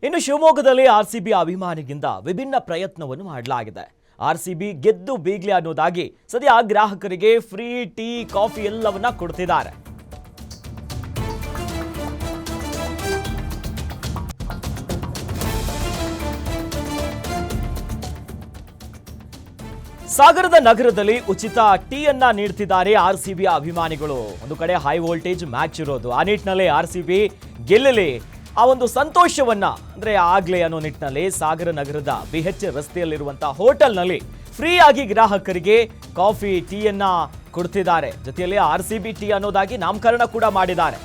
ಇನ್ನು ಶಿವಮೊಗ್ಗದಲ್ಲಿ ಆರ್ಸಿಬಿ ಅಭಿಮಾನಿಗಳಿಂದ ವಿಭಿನ್ನ ಪ್ರಯತ್ನವನ್ನು ಮಾಡಲಾಗಿದೆ. ಆರ್ಸಿಬಿ ಗೆದ್ದು ಬೀಗ್ಲಿ ಅನ್ನೋದಾಗಿ ಸದ್ಯ ಗ್ರಾಹಕರಿಗೆ ಫ್ರೀ ಟೀ, ಕಾಫಿ ಎಲ್ಲವನ್ನ ಕೊಡ್ತಿದ್ದಾರೆ. ಸಾಗರದ ನಗರದಲ್ಲಿ ಉಚಿತ ಟೀಯನ್ನ ನೀಡ್ತಿದ್ದಾರೆ ಆರ್ಸಿಬಿ ಅಭಿಮಾನಿಗಳು. ಒಂದು ಕಡೆ ಹೈ ವೋಲ್ಟೇಜ್ ಮ್ಯಾಚ್ ಇರೋದು, ಆ ನಿಟ್ಟಿನಲ್ಲಿ ಆರ್ಸಿಬಿ ಗೆಲ್ಲಲಿ ಆ ಒಂದು ಸಂತೋಷವನ್ನ ಅಂದ್ರೆ ಆಗ್ಲೇ ಅನ್ನೋ ನಿಟ್ಟಿನಲ್ಲಿ ಸಾಗರ ನಗರದ BH ರಸ್ತೆಯಲ್ಲಿರುವಂತಹ ಹೋಟೆಲ್ನಲ್ಲಿ ಫ್ರೀ ಆಗಿ ಗ್ರಾಹಕರಿಗೆ ಕಾಫಿ ಟೀಯನ್ನ ಕೊಡ್ತಿದ್ದಾರೆ. ಜೊತೆಯಲ್ಲಿ ಆರ್ಸಿಬಿ ಟೀ ಅನ್ನೋದಾಗಿ ನಾಮಕರಣ ಕೂಡ ಮಾಡಿದ್ದಾರೆ.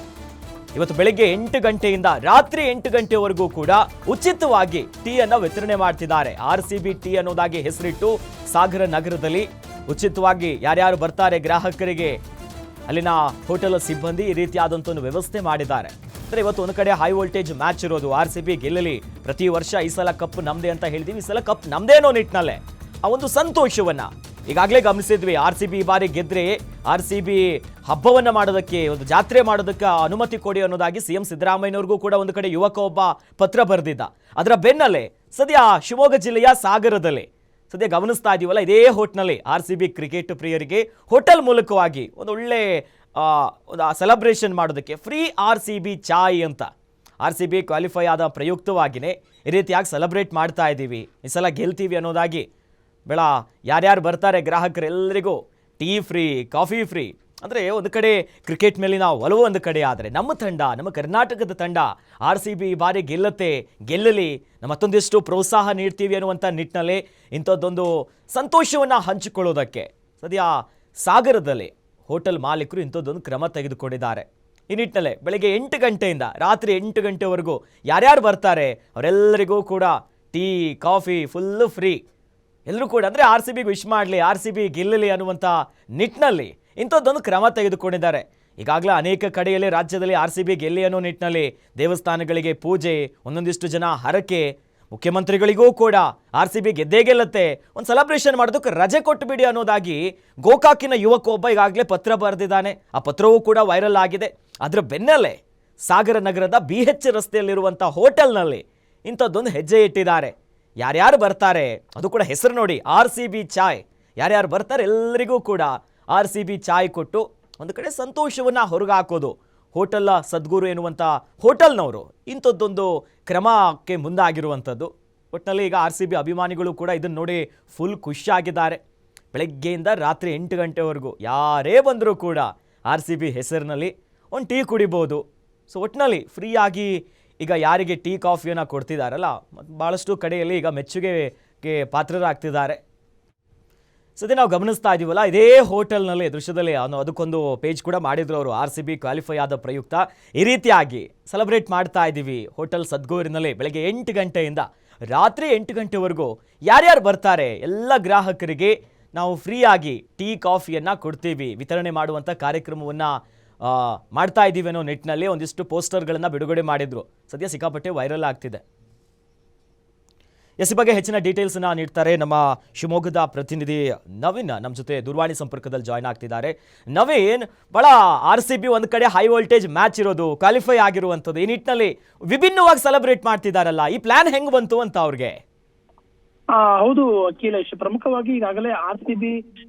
ಇವತ್ತು ಬೆಳಿಗ್ಗೆ 8 ಗಂಟೆಯಿಂದ ರಾತ್ರಿ 8 ಗಂಟೆವರೆಗೂ ಕೂಡ ಉಚಿತವಾಗಿ ಟೀಯನ್ನ ವಿತರಣೆ ಮಾಡ್ತಿದ್ದಾರೆ. ಆರ್ಸಿಬಿ ಟೀ ಅನ್ನೋದಾಗಿ ಹೆಸರಿಟ್ಟು ಸಾಗರ ನಗರದಲ್ಲಿ ಉಚಿತವಾಗಿ ಯಾರ್ಯಾರು ಬರ್ತಾರೆ ಗ್ರಾಹಕರಿಗೆ ಅಲ್ಲಿನ ಹೋಟೆಲ್ ಸಿಬ್ಬಂದಿ ಈ ರೀತಿಯಾದಂಥ ಒಂದು ವ್ಯವಸ್ಥೆ ಮಾಡಿದ್ದಾರೆ. ಅಂದ್ರೆ ಇವತ್ತು ಒಂದು ಕಡೆ ಹೈ ವೋಲ್ಟೇಜ್ ಮ್ಯಾಚ್ ಇರೋದು, ಆರ್ಸಿಬಿ ಗೆಲ್ಲಲಿ, ಪ್ರತಿ ವರ್ಷ ಈ ಸಲ ಕಪ್ ನಮ್ದೇ ಅಂತ ಹೇಳ್ತೀವಿ, ಈ ಸಲ ಕಪ್ ನಮ್ದೇ ಅನ್ನೋ ನಿಟ್ಟಿನಲ್ಲೇ ಆ ಒಂದು ಸಂತೋಷವನ್ನ ಈಗಾಗಲೇ ಗಮನಿಸಿದ್ವಿ. ಆರ್ಸಿಬಿ ಈ ಬಾರಿ ಗೆದ್ರೆ ಆರ್ಸಿಬಿ ಹಬ್ಬವನ್ನ ಮಾಡೋದಕ್ಕೆ, ಒಂದು ಜಾತ್ರೆ ಮಾಡೋದಕ್ಕೆ ಅನುಮತಿ ಕೊಡಿ ಅನ್ನೋದಾಗಿ ಸಿಎಂ ಸಿದ್ದರಾಮಯ್ಯನವ್ರಿಗೂ ಕೂಡ ಒಂದು ಕಡೆ ಯುವಕ ಒಬ್ಬ ಪತ್ರ ಬರೆದಿದ್ದ. ಅದರ ಬೆನ್ನಲ್ಲೇ ಸದ್ಯ ಶಿವಮೊಗ್ಗ ಜಿಲ್ಲೆಯ ಸಾಗರದಲ್ಲಿ ಸದ್ಯ ಗಮನಿಸ್ತಾ ಇದೀವಲ್ಲ, ಇದೇ ಹೋಟ್ನಲ್ಲಿ ಆರ್ಸಿಬಿ ಕ್ರಿಕೆಟ್ ಪ್ರಿಯರಿಗೆ ಹೋಟೆಲ್ ಮೂಲಕವಾಗಿ ಒಂದು ಒಳ್ಳೆ ಸೆಲೆಬ್ರೇಷನ್ ಮಾಡೋದಕ್ಕೆ ಫ್ರೀ ಆರ್ಸಿಬಿ ಚಾಯ್ ಅಂತ ಆರ್ಸಿಬಿ ಕ್ವಾಲಿಫೈ ಆದ ಪ್ರಯುಕ್ತವಾಗಿಯೇ ಈ ರೀತಿಯಾಗಿ ಸೆಲೆಬ್ರೇಟ್ ಮಾಡ್ತಾ ಇದ್ದೀವಿ, ಈ ಸಲ ಗೆಲ್ತೀವಿ ಅನ್ನೋದಾಗಿ ಯಾರ್ಯಾರು ಬರ್ತಾರೆ ಗ್ರಾಹಕರೆಲ್ಲರಿಗೂ ಟೀ ಫ್ರೀ, ಕಾಫಿ ಫ್ರೀ. ಅಂದರೆ ಒಂದು ಕಡೆ ಕ್ರಿಕೆಟ್ ಮೇಲಿನ ಒಲವು ಒಂದು ಕಡೆ, ಆದರೆ ನಮ್ಮ ತಂಡ, ನಮ್ಮ ಕರ್ನಾಟಕದ ತಂಡ ಆರ್ಸಿಬಿ ಈ ಬಾರಿ ಗೆಲ್ಲಲಿ, ಮತ್ತೊಂದಿಷ್ಟು ಪ್ರೋತ್ಸಾಹ ನೀಡ್ತೀವಿ ಅನ್ನುವಂಥ ನಿಟ್ಟಿನಲ್ಲಿ ಇಂಥದ್ದೊಂದು ಸಂತೋಷವನ್ನು ಹಂಚಿಕೊಳ್ಳೋದಕ್ಕೆ ಸದ್ಯ ಸಾಗರದಲ್ಲಿ ಹೋಟೆಲ್ ಮಾಲೀಕರು ಇಂಥದ್ದೊಂದು ಕ್ರಮ ತೆಗೆದುಕೊಂಡಿದ್ದಾರೆ. ಈ ನಿಟ್ಟಿನಲ್ಲೇ ಬೆಳಗ್ಗೆ 8 ಗಂಟೆಯಿಂದ ರಾತ್ರಿ 8 ಗಂಟೆವರೆಗೂ ಯಾರ್ಯಾರು ಬರ್ತಾರೆ ಅವರೆಲ್ಲರಿಗೂ ಕೂಡ ಟೀ, ಕಾಫಿ ಫುಲ್ಲು ಫ್ರೀ. ಎಲ್ಲರೂ ಕೂಡ ಅಂದರೆ ಆರ್ಸಿಬಿಗೆ ವಿಶ್ ಮಾಡಲಿ, ಆರ್ಸಿಬಿ ಗೆಲ್ಲಲಿ ಅನ್ನುವಂಥ ನಿಟ್ಟಿನಲ್ಲಿ ಇಂಥದ್ದೊಂದು ಕ್ರಮ ತೆಗೆದುಕೊಂಡಿದ್ದಾರೆ. ಈಗಾಗಲೇ ಅನೇಕ ಕಡೆಯಲ್ಲಿ ರಾಜ್ಯದಲ್ಲಿ ಆರ್ಸಿಬಿ ಗೆಲ್ಲಿ ಅನ್ನೋ ನಿಟ್ಟಿನಲ್ಲಿ ದೇವಸ್ಥಾನಗಳಿಗೆ ಪೂಜೆ, ಒಂದೊಂದಿಷ್ಟು ಜನ ಹರಕೆ, ಮುಖ್ಯಮಂತ್ರಿಗಳಿಗೂ ಕೂಡ ಆರ್ಸಿಬಿ ಗೆದ್ದೇ ಗೆಲ್ಲತ್ತೆ, ಒಂದು ಸೆಲೆಬ್ರೇಷನ್ ಮಾಡೋದಕ್ಕೆ ರಜೆ ಕೊಟ್ಟುಬಿಡಿ ಅನ್ನೋದಾಗಿ ಗೋಕಾಕಿನ ಯುವಕ ಒಬ್ಬ ಈಗಾಗಲೇ ಪತ್ರ ಬರೆದಿದ್ದಾನೆ. ಆ ಪತ್ರವೂ ಕೂಡ ವೈರಲ್ ಆಗಿದೆ. ಅದರ ಬೆನ್ನಲ್ಲೇ ಸಾಗರ ನಗರದ BH ರಸ್ತೆಯಲ್ಲಿರುವಂಥ ಹೋಟೆಲ್ನಲ್ಲಿ ಇಂಥದ್ದೊಂದು ಹೆಜ್ಜೆ ಇಟ್ಟಿದ್ದಾರೆ. ಯಾರ್ಯಾರು ಬರ್ತಾರೆ, ಅದು ಕೂಡ ಹೆಸರು ನೋಡಿ, ಆರ್ಸಿಬಿ ಚಾಯ್. ಯಾರ್ಯಾರು ಬರ್ತಾರೆ ಎಲ್ಲರಿಗೂ ಕೂಡ ಆರ್ಸಿಬಿ ಚಾಯ್ ಕೊಟ್ಟು ಒಂದು ಕಡೆ ಸಂತೋಷವನ್ನು ಹೊರಗೆ ಹಾಕೋದು. ಹೋಟೆಲ್ ಸದ್ಗುರು ಎನ್ನುವಂಥ ಹೋಟೆಲ್ನವರು ಇಂಥದ್ದೊಂದು ಕ್ರಮಕ್ಕೆ ಮುಂದಾಗಿರುವಂಥದ್ದು. ಒಟ್ಟಿನಲ್ಲಿ ಈಗ ಆರ್ಸಿಬಿ ಅಭಿಮಾನಿಗಳು ಕೂಡ ಇದನ್ನು ನೋಡಿ ಫುಲ್ ಖುಷಿಯಾಗಿದ್ದಾರೆ. ಬೆಳಗ್ಗೆಯಿಂದ ರಾತ್ರಿ 8 ಗಂಟೆವರೆಗೂ ಯಾರೇ ಬಂದರೂ ಕೂಡ ಆರ್ಸಿಬಿ ಹೆಸರಿನಲ್ಲಿ ಒಂದು ಟೀ ಕುಡಿಬೋದು. ಸೊ ಒಟ್ಟಿನಲ್ಲಿ ಫ್ರೀಯಾಗಿ ಈಗ ಯಾರಿಗೆ ಟೀ ಕಾಫಿಯನ್ನು ಕೊಡ್ತಿದ್ದಾರಲ್ಲ, ಭಾಳಷ್ಟು ಕಡೆಯಲ್ಲಿ ಈಗ ಮೆಚ್ಚುಗೆಗೆ ಪಾತ್ರರಾಗ್ತಿದ್ದಾರೆ. ಸದ್ಯ ನಾವು ಗಮನಿಸ್ತಾ ಇದ್ದೀವಲ್ಲ, ಇದೇ ಹೋಟೆಲ್ನಲ್ಲಿ ದೃಶ್ಯದಲ್ಲಿ ಅದಕ್ಕೊಂದು ಪೇಜ್ ಕೂಡ ಮಾಡಿದ್ರು ಅವರು. ಆರ್ಸಿಬಿ ಕ್ವಾಲಿಫೈ ಆದ ಪ್ರಯುಕ್ತ ಈ ರೀತಿಯಾಗಿ ಸೆಲೆಬ್ರೇಟ್ ಮಾಡ್ತಾ ಇದ್ದೀವಿ ಹೋಟೆಲ್ ಸದ್ಗೂರಿನಲ್ಲಿ. ಬೆಳಗ್ಗೆ 8 ಗಂಟೆಯಿಂದ ರಾತ್ರಿ 8 ಗಂಟೆವರೆಗೂ ಯಾರ್ಯಾರು ಬರ್ತಾರೆ ಎಲ್ಲ ಗ್ರಾಹಕರಿಗೆ ನಾವು ಫ್ರೀಯಾಗಿ ಟೀ ಕಾಫಿಯನ್ನು ಕೊಡ್ತೀವಿ, ವಿತರಣೆ ಮಾಡುವಂಥ ಕಾರ್ಯಕ್ರಮವನ್ನು ಮಾಡ್ತಾ ಇದ್ದೀವಿ ಅನ್ನೋ ನಿಟ್ಟಿನಲ್ಲಿ ಒಂದಿಷ್ಟು ಪೋಸ್ಟರ್ಗಳನ್ನು ಬಿಡುಗಡೆ ಮಾಡಿದ್ರು. ಸದ್ಯ ಸಿಕ್ಕಾಪಟ್ಟೆ ವೈರಲ್ ಆಗ್ತಿದೆ. ಈ ಬಗ್ಗೆ ಹೆಚ್ಚಿನ ಡೀಟೇಲ್ಸ್ನ ನೀಡ್ತಾರೆ ನಮ್ಮ ಶಿವಮೊಗ್ಗದ ಪ್ರತಿನಿಧಿ ನವೀನ್, ನಮ್ಮ ಜೊತೆ ದೂರವಾಣಿ ಸಂಪರ್ಕದಲ್ಲಿ ಜಾಯ್ನ್ ಆಗ್ತಿದ್ದಾರೆ. ನವೀನ್, ಬಹಳ ಆರ್ಸಿಬಿ ಒಂದು ಕಡೆ ಹೈ ವೋಲ್ಟೇಜ್ ಮ್ಯಾಚ್ ಇರೋದು, ಕ್ವಾಲಿಫೈ ಆಗಿರುವಂಥದ್ದು, ಈ ನಿಟ್ಟಿನಲ್ಲಿ ವಿಭಿನ್ನವಾಗಿ ಸೆಲೆಬ್ರೇಟ್ ಮಾಡ್ತಿದ್ದಾರಲ್ಲ, ಈ ಪ್ಲಾನ್ ಹೆಂಗ್ ಬಂತು ಅಂತ ಅವ್ರಿಗೆ? ಹೌದು ಅಖಿಲೇಶ್, ಪ್ರಮುಖವಾಗಿ ಈಗಾಗಲೇ ಆರ್ಸಿಬಿ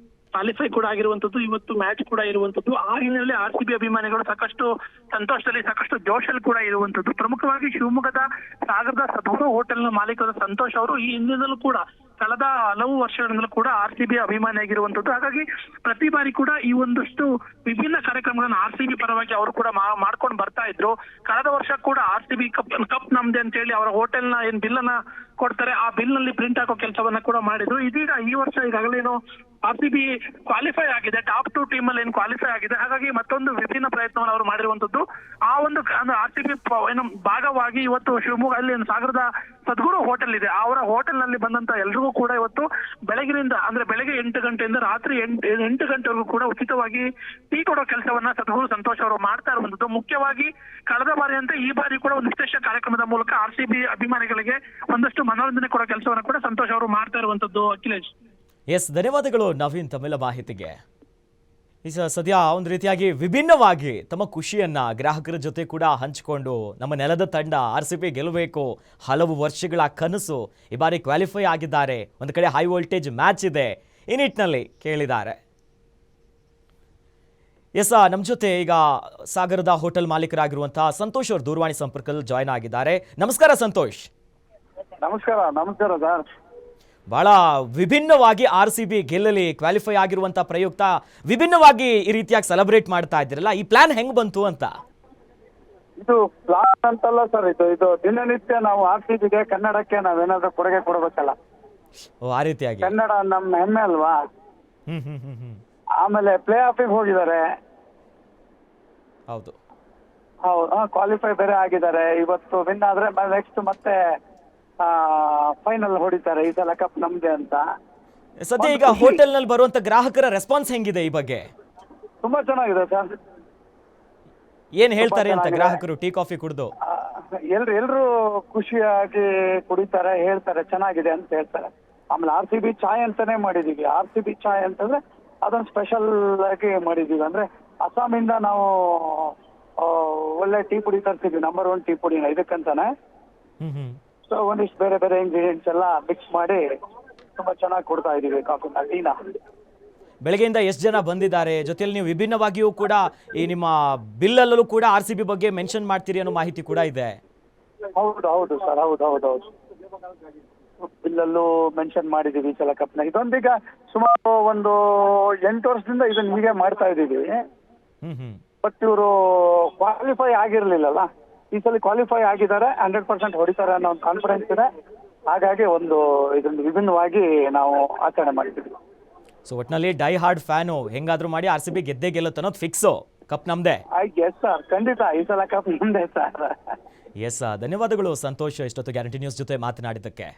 ಕ್ವಾಲಿಫೈ ಕೂಡ ಆಗಿರುವಂತದ್ದು, ಇವತ್ತು ಮ್ಯಾಚ್ ಕೂಡ ಇರುವಂತದ್ದು. ಆ ಹಿನ್ನೆಲೆಯಲ್ಲಿ ಆರ್ಸಿಬಿ ಅಭಿಮಾನಿಗಳು ಸಾಕಷ್ಟು ಸಂತೋಷದಲ್ಲಿ, ಸಾಕಷ್ಟು ಜೋಶಲ್ಲಿ ಕೂಡ ಇರುವಂತದ್ದು. ಪ್ರಮುಖವಾಗಿ ಶಿವಮೊಗ್ಗದ ಸಾಗರದ ಸದ್ಗುರು ಹೋಟೆಲ್ನ ಮಾಲೀಕರಾದ ಸಂತೋಷ್ ಅವರು ಈ ಹಿಂದಿನಲ್ಲೂ ಕೂಡ ಕಳೆದ ಹಲವು ವರ್ಷಗಳಿಂದಲೂ ಕೂಡ ಆರ್ಸಿಬಿ ಅಭಿಮಾನಿಯಾಗಿರುವಂತದ್ದು. ಹಾಗಾಗಿ ಪ್ರತಿ ಬಾರಿ ಕೂಡ ಈ ಒಂದಷ್ಟು ವಿಭಿನ್ನ ಕಾರ್ಯಕ್ರಮಗಳನ್ನ ಆರ್ಸಿಬಿ ಪರವಾಗಿ ಅವರು ಕೂಡ ಮಾಡ್ಕೊಂಡು ಬರ್ತಾ ಇದ್ರು. ಕಳೆದ ವರ್ಷ ಕೂಡ ಆರ್ಸಿಬಿ ಕಪ್ ನಮ್ದೆ ಅಂತ ಹೇಳಿ ಅವರ ಹೋಟೆಲ್ನ ಏನ್ ಬಿಲ್ ಅನ್ನ ಕೊಡ್ತಾರೆ, ಆ ಬಿಲ್ ನಲ್ಲಿ ಪ್ರಿಂಟ್ ಹಾಕೋ ಕೆಲಸವನ್ನ ಕೂಡ ಮಾಡಿದ್ರು. ಇದೀಗ ಈ ವರ್ಷ ಈಗಾಗಲೇನು ಆರ್ಸಿಬಿ ಕ್ವಾಲಿಫೈ ಆಗಿದೆ, ಟಾಪ್ 2 ಟೀಮ್ ಅಲ್ಲಿ ಏನು ಕ್ವಾಲಿಫೈ ಆಗಿದೆ. ಹಾಗಾಗಿ ಮತ್ತೊಂದು ವಿಭಿನ್ನ ಪ್ರಯತ್ನವನ್ನು ಅವರು ಮಾಡಿರುವಂತದ್ದು. ಆ ಒಂದು ಆರ್ಸಿಬಿ ಏನು ಭಾಗವಾಗಿ ಇವತ್ತು ಶಿವಮೊಗ್ಗ ಅಲ್ಲಿ ಸಾಗರದ ಸದ್ಗುರು ಹೋಟೆಲ್ ಇದೆ, ಅವರ ಹೋಟೆಲ್ ನಲ್ಲಿ ಬಂದಂತ ಎಲ್ರಿಗೂ ಕೂಡ ಇವತ್ತು ಬೆಳಗಿನಿಂದ ಅಂದ್ರೆ ಬೆಳಗ್ಗೆ 8 ಗಂಟೆಯಿಂದ ರಾತ್ರಿ 8 ಗಂಟೆವರೆಗೂ ಕೂಡ ಉಚಿತವಾಗಿ ಟೀ ಕೊಡೋ ಕೆಲಸವನ್ನ ಸದ್ಗುರು ಸಂತೋಷ್ ಅವರು ಮಾಡ್ತಾ ಇರುವಂತದ್ದು. ಮುಖ್ಯವಾಗಿ ಕಳೆದ ಬಾರಿಯಂತೆ ಈ ಬಾರಿ ಕೂಡ ಒಂದು ವಿಶೇಷ ಕಾರ್ಯಕ್ರಮದ ಮೂಲಕ ಆರ್ಸಿಬಿ ಅಭಿಮಾನಿಗಳಿಗೆ ಒಂದಷ್ಟು ಮನೋರಂಜನೆ ಕೊಡೋ ಕೆಲಸವನ್ನ ಕೂಡ ಸಂತೋಷ್ ಅವರು ಮಾಡ್ತಾ ಇರುವಂತದ್ದು. ಅಖಿಲೇಶ್, ಎಸ್, ಧನ್ಯವಾದಗಳು ನವೀನ್ ತಮ್ಮೆಲ್ಲ ಮಾಹಿತಿಗೆ. ಈ ಸದ್ಯ ಒಂದು ರೀತಿಯಾಗಿ ವಿಭಿನ್ನವಾಗಿ ತಮ್ಮ ಖುಷಿಯನ್ನ ಗ್ರಾಹಕರ ಜೊತೆ ಕೂಡ ಹಂಚಿಕೊಂಡು ನಮ್ಮ ನೆಲದ ತಂಡ RCB ಗೆಲ್ಲಬೇಕು, ಹಲವು ವರ್ಷಗಳ ಕನಸು, ಈ ಬಾರಿ ಕ್ವಾಲಿಫೈ ಆಗಿದ್ದಾರೆ, ಒಂದು ಕಡೆ ಹೈ ವೋಲ್ಟೇಜ್ ಮ್ಯಾಚ್ ಇದೆ, ಈ ನಿಟ್ಟಿನಲ್ಲಿ ಕೇಳಿದ್ದಾರೆ. ಎಸ್, ನಮ್ಮ ಜೊತೆ ಈಗ ಸಾಗರದ ಹೋಟೆಲ್ ಮಾಲೀಕರಾಗಿರುವಂತಹ ಸಂತೋಷ್ ಅವರು ದೂರವಾಣಿ ಸಂಪರ್ಕದಲ್ಲಿ ಜಾಯ್ನ್ ಆಗಿದ್ದಾರೆ. ನಮಸ್ಕಾರ ಸಂತೋಷ್. ನಮಸ್ಕಾರ ಸರ್. ಬಹಳ ವಿಭಿನ್ನವಾಗಿ RCB ಗೆಲ್ಲಲಿ ಕ್ವಾಲಿಫೈ ಆಗಿರುವಂತ ಪ್ರಯುಕ್ತ ವಿಭಿನ್ನವಾಗಿ ಈ ರೀತಿಯಾಗಿ ಸೆಲೆಬ್ರೇಟ್ ಮಾಡ್ತಾ ಇದ್ದೀರಲ್ಲ, ಈ ಪ್ಲಾನ್ ಹೆಂಗ್ ಬಂತು ಅಂತ? ಇದು ಪ್ಲಾನ್ ಅಂತಲ್ಲ ಸರ್, ಇದು ದಿನನಿತ್ಯ ನಾವು RCBಗೆ ಕನ್ನಡಕ್ಕೆ ನಾವೇನಾದ್ರೂ ಕೊಡುಗೆ ಕೊಡಬೇಕಲ್ಲ. ಓ, ಆ ರೀತಿಯಾಗಿ. ಕನ್ನಡ ನಮ್ಮ ಹೆಮ್ಮೆ ಅಲ್ವಾ. ಹ್ಮ್ ಹ್ಮ್ ಹ್ಮ್ ಹ್ಮ್ ಆಮೇಲೆ ಪ್ಲೇ ಆಫಿಗೆ ಹೋಗಿದ್ದಾರೆ. ಹೌದು ಹೌದು, ಕ್ವಾಲಿಫೈ ಬೇರೆ ಆಗಿದ್ದಾರೆ. ಇವತ್ತು ವಿನ್ ಆದ್ರೆ ನೆಕ್ಸ್ಟ್ ಮತ್ತೆ ಫೈನಲ್ ಹೊಡಿತಾರೆ. ಈ ಸಲ ಕಪ್ ನಮ್ದೆ ಅಂತ. ಸದ್ಯ ಈಗ ಹೋಟೆಲ್ ನಲ್ಲಿ ಬರುವಂತ ಗ್ರಾಹಕರ ರೆಸ್ಪಾನ್ಸ್ ಹೆಂಗಿದೆ ಈ ಬಗ್ಗೆ? ತುಂಬಾ ಚೆನ್ನಾಗಿದೆ ಸರ್. ಏನ್ ಹೇಳ್ತಾರೆ ಅಂತ ಗ್ರಾಹಕರು ಟೀ ಕಾಫಿ ಕುಡಿದು? ಎಲ್ರು ಖುಷಿಯಾಗಿ ಕುಡಿತಾರೆ, ಹೇಳ್ತಾರೆ ಚೆನ್ನಾಗಿದೆ ಅಂತ ಹೇಳ್ತಾರೆ. ಆಮೇಲೆ RCB ಚಾಯ್ ಅಂತಾನೆ ಮಾಡಿದೀವಿ. RCB ಚಾಯ್ ಅಂತಂದ್ರೆ ಅದೊಂದು ಸ್ಪೆಷಲ್ ಆಗಿ ಮಾಡಿದೀವಿ. ಅಂದ್ರೆ ಅಸ್ಸಾಮಿಂದ ನಾವು ಒಳ್ಳೆ ಟೀ ಪುಡಿ ತರ್ಸಿದ್ವಿ, ನಂಬರ್ 1 ಟೀ ಪುಡಿನ ಇದಕ್ಕಂತಾನೆ. ಸೊ ಒಂದಿಷ್ಟು ಬೇರೆ ಬೇರೆ ಇಂಗ್ರೀಡಿಯೆಂಟ್ಸ್ ಎಲ್ಲ ಮಿಕ್ಸ್ ಮಾಡಿ ತುಂಬಾ ಚೆನ್ನಾಗಿ ಕೊಡ್ತಾ ಇದೀವಿ ಕಾಫಿನ, ಟೀನ. ಬೆಳಗ್ಗೆಯಿಂದ ಎಷ್ಟು ಜನ ಬಂದಿದ್ದಾರೆ? ಜೊತೆಯಲ್ಲಿ ನೀವು ವಿಭಿನ್ನವಾಗಿಯೂ ಕೂಡ ಈ ನಿಮ್ಮ ಬಿಲ್ಲಲ್ಲೂ ಕೂಡ RCB ಬಗ್ಗೆ ಮೆನ್ಷನ್ ಮಾಡ್ತೀರಿ ಅನ್ನೋ ಮಾಹಿತಿ ಕೂಡ ಇದೆ. ಹೌದು ಸರ್, ಹೌದು. ಬಿಲ್ಲಲ್ಲೂ ಮೆನ್ಷನ್ ಮಾಡಿದೀವಿ ಈ ಸಲ ಕಪ್ನ. ಇದೊಂದೀಗ ಸುಮಾರು ಒಂದು 8 ವರ್ಷದಿಂದ ಇದನ್ನ ಹೀಗೆ ಮಾಡ್ತಾ ಇದೀವಿ. ಬಟ್ ಇವರು ಕ್ವಾಲಿಫೈ ಆಗಿರ್ಲಿಲ್ಲಲ್ಲ, ಈ ಸಲ ಕ್ವಾಲಿಫೈ ಆಗಿದ್ದಾರೆ, 100% ಹೊಡಿತಾರೆ ಅನ್ನೋ ಒಂದು ಕಾನ್ಫಿಡೆನ್ಸ್ ಇದೆ. ಹಾಗಾಗಿ ಇದೊಂದು ವಿಭಿನ್ನವಾಗಿ ನಾವು ಆಚರಣೆ ಮಾಡಿದ್ದೀವಿ. ಸೊ ಒಟ್ನಲ್ಲಿ ಡೈ ಹಾರ್ಡ್ ಫ್ಯಾನು, ಹೆಂಗಾದ್ರೂ ಮಾಡಿ RCB ಗೆದ್ದೇ ಗೆಲ್ಲುತ್ತೆ ಅನ್ನೋದು ಫಿಕ್ಸು, ಕಪ್ ನಮ್ದೆ. ಎಸ್ ಸರ್, ಖಂಡಿತ ಈ ಸಲ ಕಪ್ ನಮ್ದೆ ಸರ್. ಎಸ್, ಧನ್ಯವಾದಗಳು ಸಂತೋಷ್, ಇಷ್ಟೊತ್ತು ಗ್ಯಾರಂಟಿ ನ್ಯೂಸ್ ಜೊತೆ ಮಾತನಾಡಿದ್ದಕ್ಕೆ.